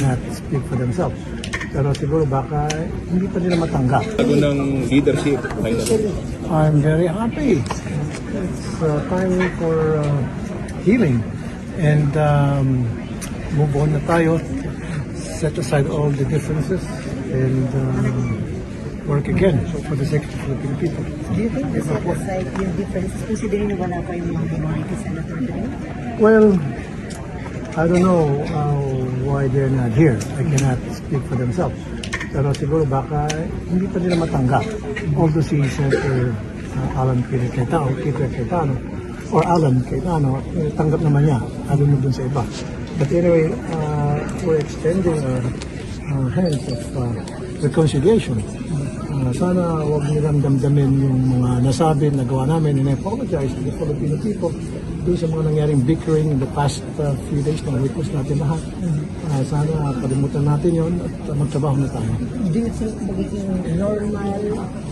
cannot speak for themselves. Pero siguro baka hindi pa nila matanggap. Bago ng leadership, I'm very happy. It's time for healing and move on na tayo. Set aside all the differences and work again for the sake of the Filipino people. Do you think the set aside yung differences, considering na wala pa yung mga minority senator doon? Well, I don't know why they're not here. I cannot speak for themselves. Pero siguro baka hindi pa nila matanggap. Although si Senator Alan Cayetano or Alan Cayetano, tanggap naman niya. Alam mo dun sa iba. But anyway, we're extending our hands of reconciliation. Sana huwag nilang damdamin yung mga nasabi, nagawa namin, and I apologize to the Filipino people doon sa mga nangyaring bickering in the past few days na witness natin lahat. Sana kalimutan natin yon at magtrabaho na tayo. Do you think magiging normal,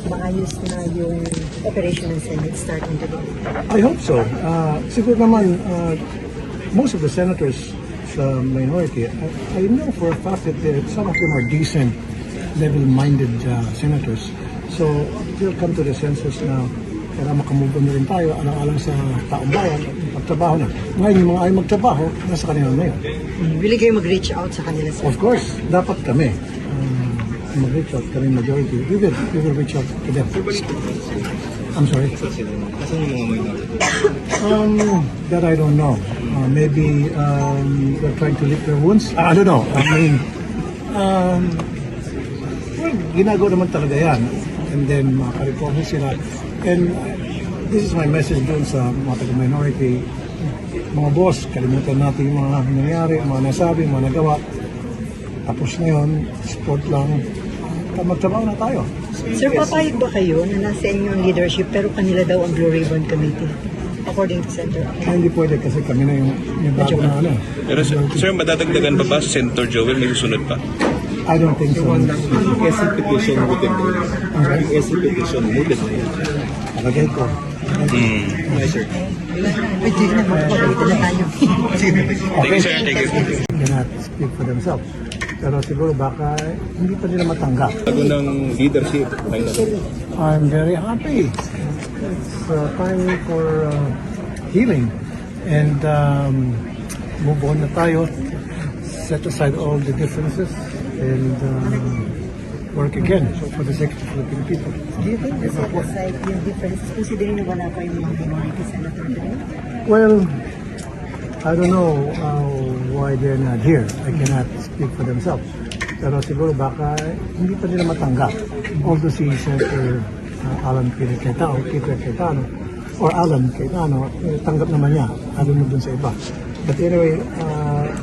maayos na yung operation ng Senate starting today? I hope so. Siguro naman, most of the senators sa minority, I know for a fact that some of them are decent, level-minded senators. So, they'll come to the senses na kailangan makamove on na rin tayo alang-alang sa taong bayan at magtrabaho na. Ngayon, yung mga ayaw magtrabaho, nasa kanila na yun. Will kayo mag-reach out sa kanila, sir? Of course, dapat kami mag-reach out kami majority. We will reach out to them. I'm sorry? That I don't know. Maybe they're trying to lick their wounds. I don't know. I mean, well, ginagawa naman talaga yan. And then, makarecover sila. And this is my message doon sa mga taga-minority. Mga boss, kalimutan natin yung mga nangyari, mga nasabi, mga nagawa. Tapos na yun, sport lang. Magtrabaho na tayo. Sir, papayag ba kayo na nasa inyo ang leadership pero kanila daw ang Blue Ribbon Committee? According to Senator Ay, hindi pwede kasi kami na yung bago na ano. Pero sir, madadagdagan pa ba si Senator Joel? May susunod pa? I don't think so. SC petition moved na SC petition moved na yan. Palagay ko. Yes, sir. Ay, di na, magpapagalitan na tayo. Thank you, sir. Thank you. Cannot speak for themselves. Pero siguro baka hindi pa nila matanggap. Bago ng leadership, I'm very happy. It's time for healing and move on na tayo. Set aside all the differences and work again for the sake of the Filipino people. Do you think the set aside yung differences, considering na wala pa yung mga minority senator doon? Well, I don't know why they're not here. I cannot speak for themselves. Pero siguro baka hindi pa nila matanggap. Although si Senator Alan Cayetano or Alan Cayetano, tanggap naman niya. Alam mo dun sa iba. But anyway,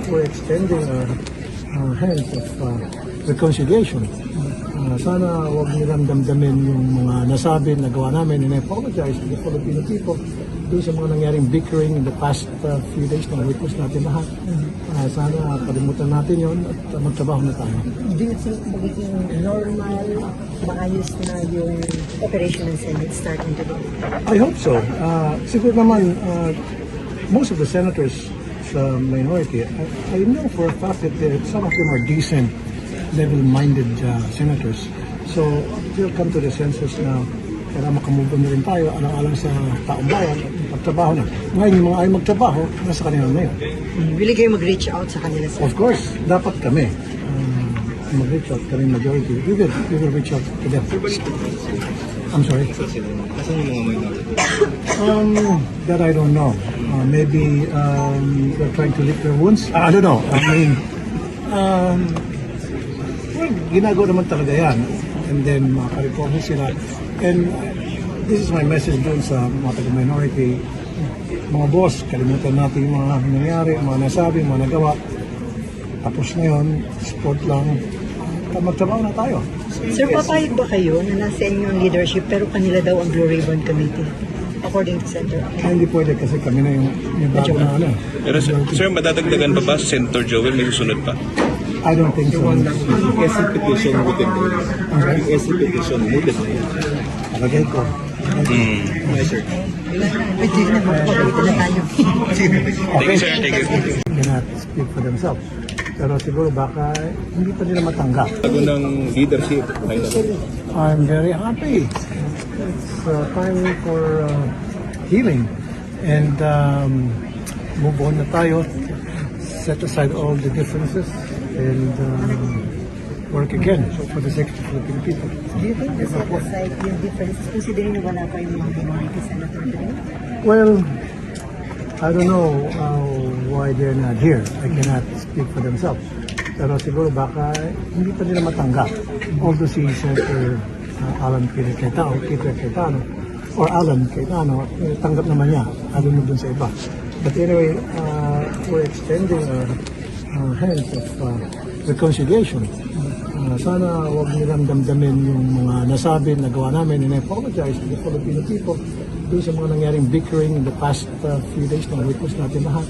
we're extending our hands of reconciliation. Sana huwag nilang damdamin yung mga nasabi, nagawa namin, and I apologize to the Filipino people doon sa mga nangyaring bickering in the past few days na witness natin lahat. Sana kalimutan natin yon at magtrabaho na tayo. Do you think magiging normal, maayos na yung operation ng Senate starting today? I hope so. Siguro naman, most of the senators sa minority, I know for a fact that some of them are decent, level-minded senators. So, they'll come to the senses na kailangan makamove on na rin tayo alang-alang sa taong bayan at magtrabaho na. Ngayon, yung mga ayaw magtrabaho, nasa kanila na yun. Will kayo mag-reach out sa kanila, sir? Of course, dapat kami mag-reach out kami majority. We will reach out to them. I'm sorry? That I don't know. Maybe they're trying to lick their wounds. I don't know. I mean, well, ginagawa naman talaga yan. And then, makarecover sila. And this is my message doon sa mga taga-minority. Mga boss, kalimutan natin yung mga nangyari, mga nasabi, mga nagawa. Tapos na yun, sport lang. Magtrabaho na tayo. Sir, papayag ba kayo na nasa inyo ang leadership pero kanila daw ang Blue Ribbon Committee? According to Senator Ay, hindi pwede kasi kami na yung bago na ano. Pero sir, madadagdagan pa ba si Senator Joel? May susunod pa? I don't think so. SC petition moved na SC petition moved na yan. Palagay ko. Yes, sir. Ay, di na, magpapagalitan na tayo. Thank you, sir. Thank you. Cannot speak for themselves. Pero siguro baka hindi pa nila matanggap. Bago ng leadership, I'm very happy. It's time for healing and move on na tayo. Set aside all the differences and work again for the sake of the Filipino people. Do you think na set aside yung differences, considering na wala pa yung mga minority senator today? Well, I don't know why they're not here. I cannot speak for themselves. Pero siguro baka hindi pa nila matanggap. Although si Senator Alan Peter Cayetano or Alan Cayetano, tanggap naman niya. I don't know dun sa iba. But anyway, we're extending our hands of reconciliation. Sana huwag nilang damdamin yung mga nasabi, nagawa namin, and I apologize to the Filipino people doon sa mga nangyaring bickering in the past few days na witness natin lahat.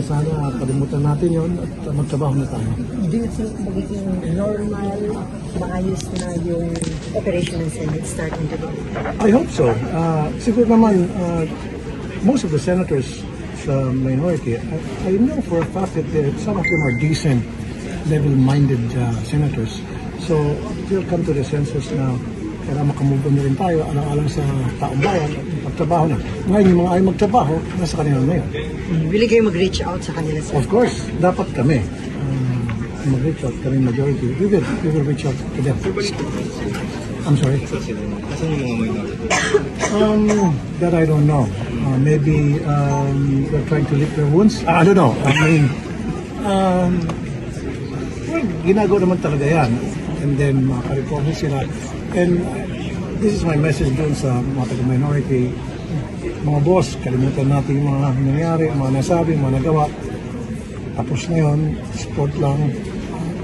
Sana kalimutan natin yon at magtrabaho na tayo. Do you think magiging normal, maayos na yung operation ng Senate starting today? I hope so. Siguro naman, most of the senators sa minority, I know for a fact that some of them are decent, level-minded senators. So, they'll come to the senses na kailangan makamove on na rin tayo alang-alang sa taong bayan at magtrabaho na. Ngayon, yung mga ayaw magtrabaho, nasa kanila na yun. Will kayo mag-reach out sa kanila, sir? Of course, dapat kami mag-reach out kami majority. We will reach out to them. I'm sorry? Asan yung mga minority? That I don't know. Maybe they're trying to lick their wounds. I don't know. I mean, well, ginagawa naman talaga yan. And then, makarecover sila. And this is my message doon sa mga taga-minority. Mga boss, kalimutan natin yung mga nangyari, mga nasabi, mga nagawa. Tapos na yun, sport lang.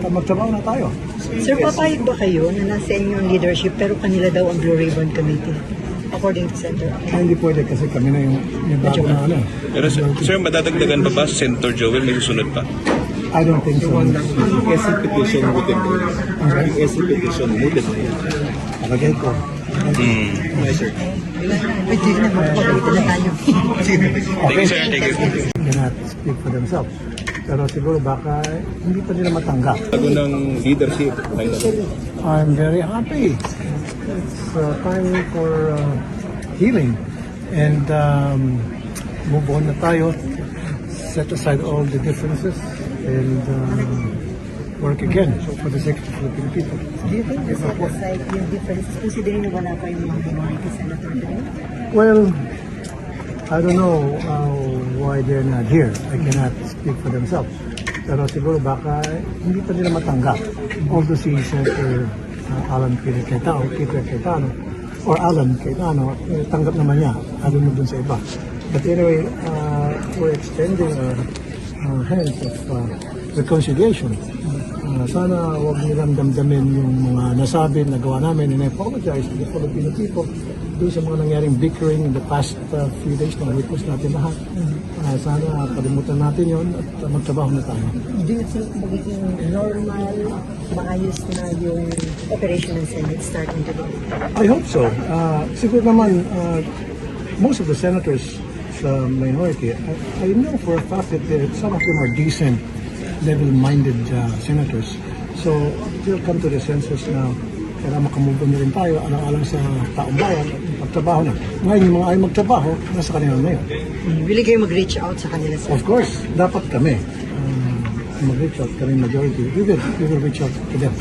Magtrabaho na tayo. Sir, papayag ba kayo na nasa inyo ang leadership pero kanila daw ang Blue Ribbon Committee? According to Senator. Hindi pwede kasi kami na yung bago na ano. Pero sir, madadagdagan pa ba si Senator Joel? May susunod pa? I don't think so. Yung SC petition mooted na yun. Yung SC petition mooted na yun. Palagay ko. Yes, sir. Wait, hindi na magpapagalitan na tayo. Thank you, sir. Thank you. Cannot speak for themselves. Pero siguro baka hindi pa nila matanggap. Bago ng leadership, I'm very happy. It's time for healing and move on na tayo. Set aside all the differences and work again for the sake of the Filipino people. Do you think na set aside yung differences, considering na wala pa yung mga minority senator today? Well, I don't know why they're not here. I cannot speak for themselves. Pero siguro baka hindi pa nila matanggap. Although si Senator Alan Peter Cayetano or Alan Cayetano, tanggap naman niya. I don't know dun sa iba. But anyway, we're extending our hands of reconciliation. Sana huwag nilang damdamin yung mga nasabi, nagawa namin, and I apologize to the Filipino people doon sa mga nangyaring bickering in the past few days na witness natin lahat. Sana kalimutan natin yon at magtrabaho na tayo. Do you think magiging normal, maayos na yung operation ng Senate starting today? I hope so. Siguro naman, most of the senators sa minority, I know for a fact that some of them are decent, level-minded senators. So, they'll come to the senses na kailangan makamove on na rin tayo alang-alang sa taong bayan at magtrabaho na. Ngayon, yung mga ayaw magtrabaho, nasa kanila na yun. Will kayo mag-reach out sa kanila, sir? Of course, dapat kami mag-reach out kami majority. We will reach out to them.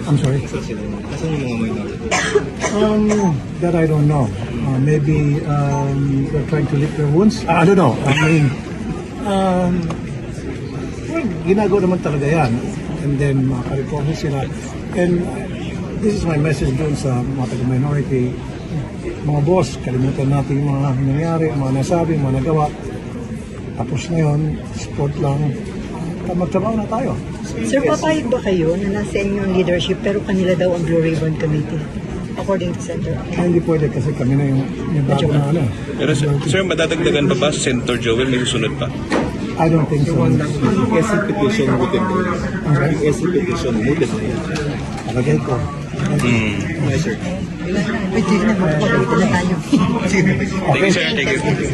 I'm sorry? Asan yung mga minority? That I don't know. Maybe they're trying to lick their wounds. I don't know. I mean, well, ginagawa naman talaga yan. And then, makarecover sila. And this is my message doon sa mga taga-minority. Mga boss, kalimutan natin yung mga nangyari, mga nasabi, mga nagawa. Tapos na yun, sport lang. Magtrabaho na tayo. Sir, papayag ba kayo na nasa inyo ang leadership pero kanila daw ang Blue Ribbon Committee? According to Senator. Hindi pwede kasi kami na yung bago na ano. Pero sir, madadagdagan pa ba si Senator Joel? May susunod pa? I don't think so. Yung SC petition mooted na yun. Yung SC petition mooted na yun. Palagay ko. Yes, sir. Wait, hindi na magpapagalitan na tayo. Thank you, sir. Thank you.